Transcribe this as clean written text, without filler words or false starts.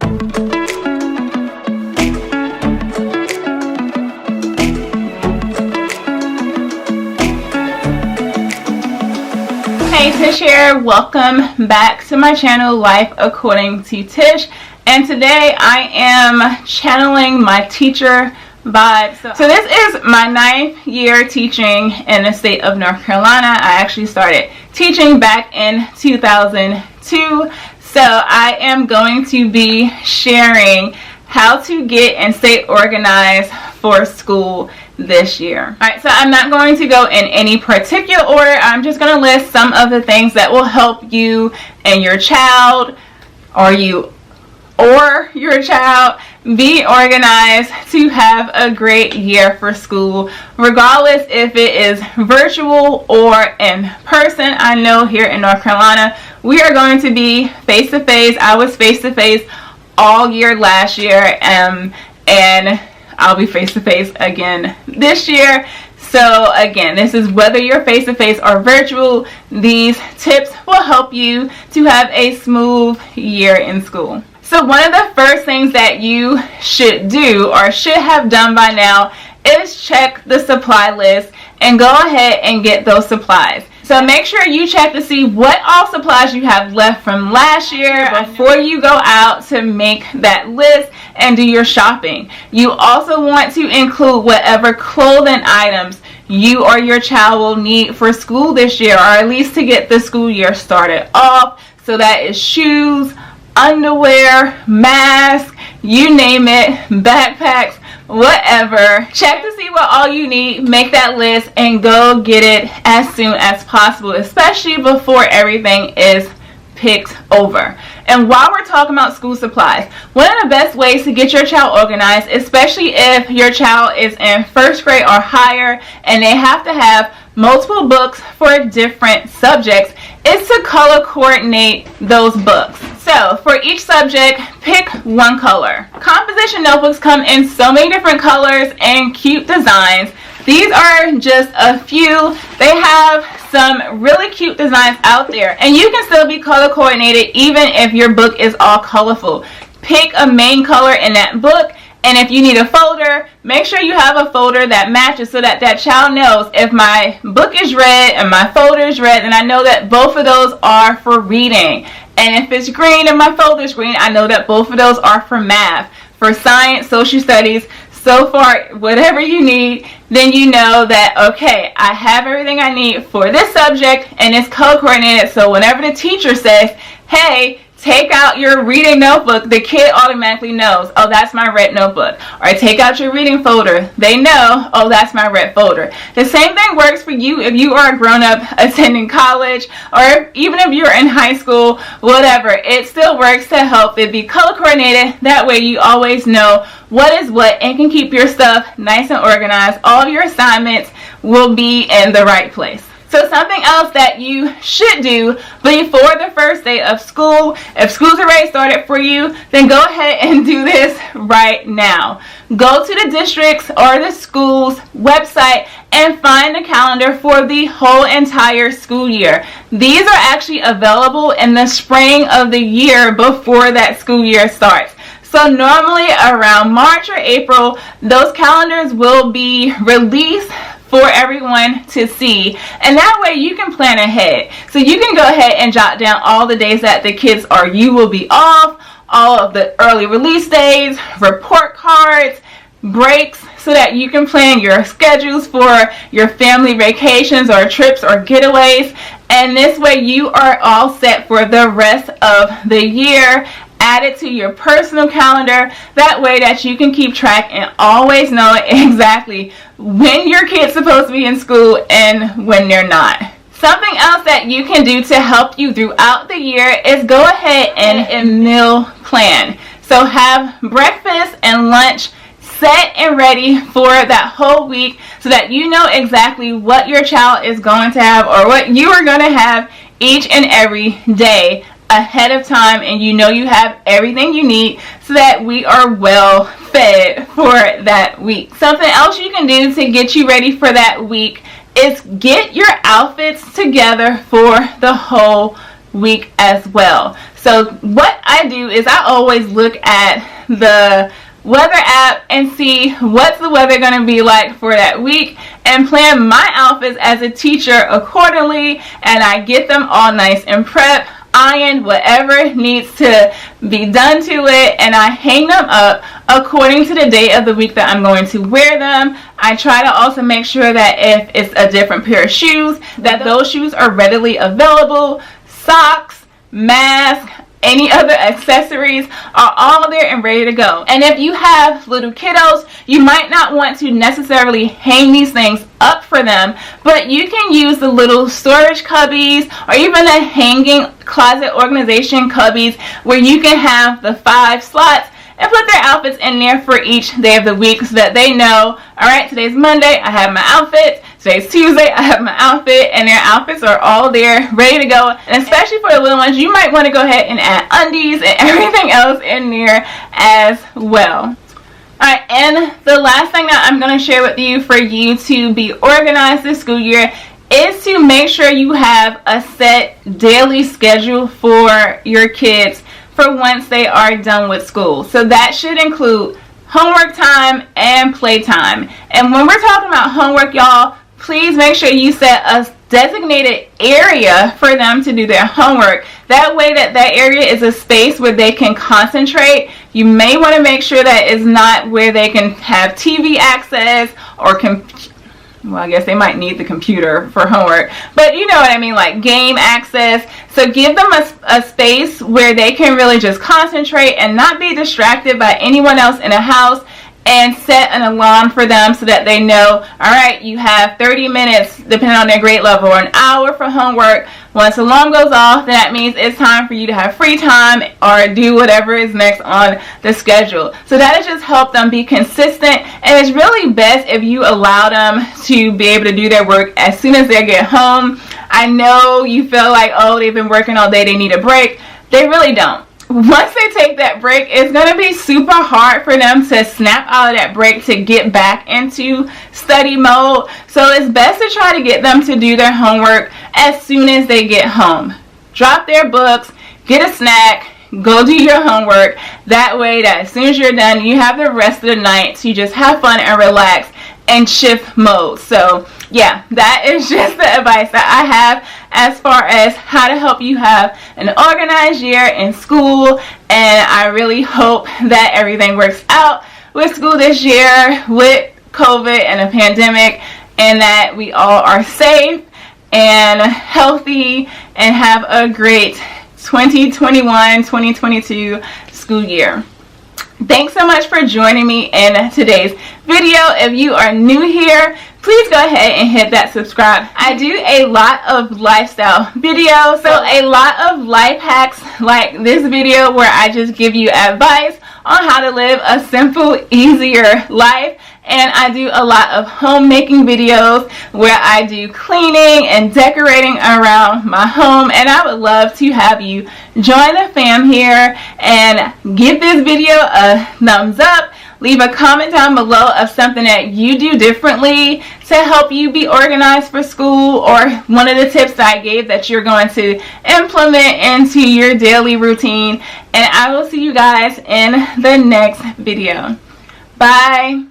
Hey, Tish here. Welcome back to my channel, Life According to Tish. And today I am channeling my teacher vibe. So this is my 9th year teaching in the state of North Carolina. I actually started teaching back in 2002. So I am going to be sharing how to get and stay organized for school this year. Alright, so I'm not going to go in any particular order. I'm just going to list some of the things that will help you and your child or your child be organized to have a great year for school, regardless if it is virtual or in person. I know here in North Carolina we are going to be face-to-face. I was face-to-face all year last year, and I'll be face-to-face again this year. So again, this is whether you're face-to-face or virtual, these tips will help you to have a smooth year in school. So one of the first things that you should do or should have done by now is check the supply list and go ahead and get those supplies. So make sure you check to see what all supplies you have left from last year before you go out to make that list and do your shopping. You also want to include whatever clothing items you or your child will need for school this year, or at least to get the school year started off. So that is shoes, underwear, mask, you name it, backpacks, whatever. Check to see what all you need, make that list, and go get it as soon as possible, especially before everything is picked over. And while we're talking about school supplies, one of the best ways to get your child organized, especially if your child is in first grade or higher and they have to have multiple books for different subjects, is to color coordinate those books. So for each subject, pick one color. Composition notebooks come in so many different colors and cute designs. These are just a few. They have some really cute designs out there, and you can still be color coordinated even if your book is all colorful. Pick a main color in that book, and if you need a folder, make sure you have a folder that matches so that that child knows if my book is red and my folder is red, then I know that both of those are for reading. And if it's green and my folder is green, I know that both of those are for math. For science, social studies, so far, whatever you need, then you know that, okay, I have everything I need for this subject and it's color coordinated. So whenever the teacher says, hey, take out your reading notebook, the kid automatically knows, oh, that's my red notebook. Or take out your reading folder. They know, oh, that's my red folder. The same thing works for you if you are a grown-up attending college, or even if you're in high school, whatever. It still works to help it be color coordinated. That way you always know what is what and can keep your stuff nice and organized. All of your assignments will be in the right place. So something else that you should do before the first day of school, if school's already started for you, then go ahead and do this right now. Go to the district's or the school's website and find the calendar for the whole entire school year. These are actually available in the spring of the year before that school year starts. So normally around March or April, those calendars will be released for everyone to see, and that way you can plan ahead. So you can go ahead and jot down all the days that the kids or you will be off, all of the early release days, report cards, breaks, so that you can plan your schedules for your family vacations or trips or getaways. And this way you are all set for the rest of the year. Add it to your personal calendar. That way that you can keep track and always know exactly when your kid's supposed to be in school and when they're not. Something else that you can do to help you throughout the year is go ahead and meal plan. So have breakfast and lunch set and ready for that whole week so that you know exactly what your child is going to have or what you are going to have each and every day ahead of time, and you know you have everything you need so that we are well fed for that week. Something else you can do to get you ready for that week is get your outfits together for the whole week as well. So what I do is I always look at the weather app and see what's the weather going to be like for that week and plan my outfits as a teacher accordingly, and I get them all nice and prepped, ironed, whatever needs to be done to it, and I hang them up according to the day of the week that I'm going to wear them. I try to also make sure that if it's a different pair of shoes, that those shoes are readily available. Socks, mask, any other accessories are all there and ready to go. And if you have little kiddos, you might not want to necessarily hang these things up for them, but you can use the little storage cubbies or even the hanging closet organization cubbies where you can have the 5 slots and put their outfits in there for each day of the week so that they know, all right, today's Monday, I have my outfit. Today's Tuesday, I have my outfit, and their outfits are all there, ready to go. And especially for the little ones, you might want to go ahead and add undies and everything else in there as well. Alright, and the last thing that I'm going to share with you for you to be organized this school year is to make sure you have a set daily schedule for your kids for once they are done with school. So that should include homework time and playtime. And when we're talking about homework, y'all, please make sure you set a designated area for them to do their homework. That way that area is a space where they can concentrate. You may want to make sure that it's not where they can have TV access or well, I guess they might need the computer for homework, but you know what I mean, like game access. So give them a space where they can really just concentrate and not be distracted by anyone else in the house, and set an alarm for them so that they know, all right, you have 30 minutes, depending on their grade level, or an hour for homework. Once the alarm goes off, then that means it's time for you to have free time or do whatever is next on the schedule. So that has just helped them be consistent, and it's really best if you allow them to be able to do their work as soon as they get home. I know you feel like, oh, they've been working all day, they need a break. They really don't. Once they take that break, it's going to be super hard for them to snap out of that break to get back into study mode. So it's best to try to get them to do their homework as soon as they get home. Drop their books, get a snack, go do your homework. That way that as soon as you're done, you have the rest of the night to just have fun and relax and shift mode. So yeah, that is just the advice that I have as far as how to help you have an organized year in school. And I really hope that everything works out with school this year with COVID and a pandemic, and that we all are safe and healthy and have a great 2021-2022 school year. Thanks so much for joining me in today's video. If you are new here, please go ahead and hit that subscribe. I do a lot of lifestyle videos, so a lot of life hacks like this video where I just give you advice on how to live a simple, easier life. And I do a lot of homemaking videos where I do cleaning and decorating around my home, and I would love to have you join the fam here and give this video a thumbs up. Leave a comment down below of something that you do differently to help you be organized for school, or one of the tips that I gave that you're going to implement into your daily routine. And I will see you guys in the next video. Bye.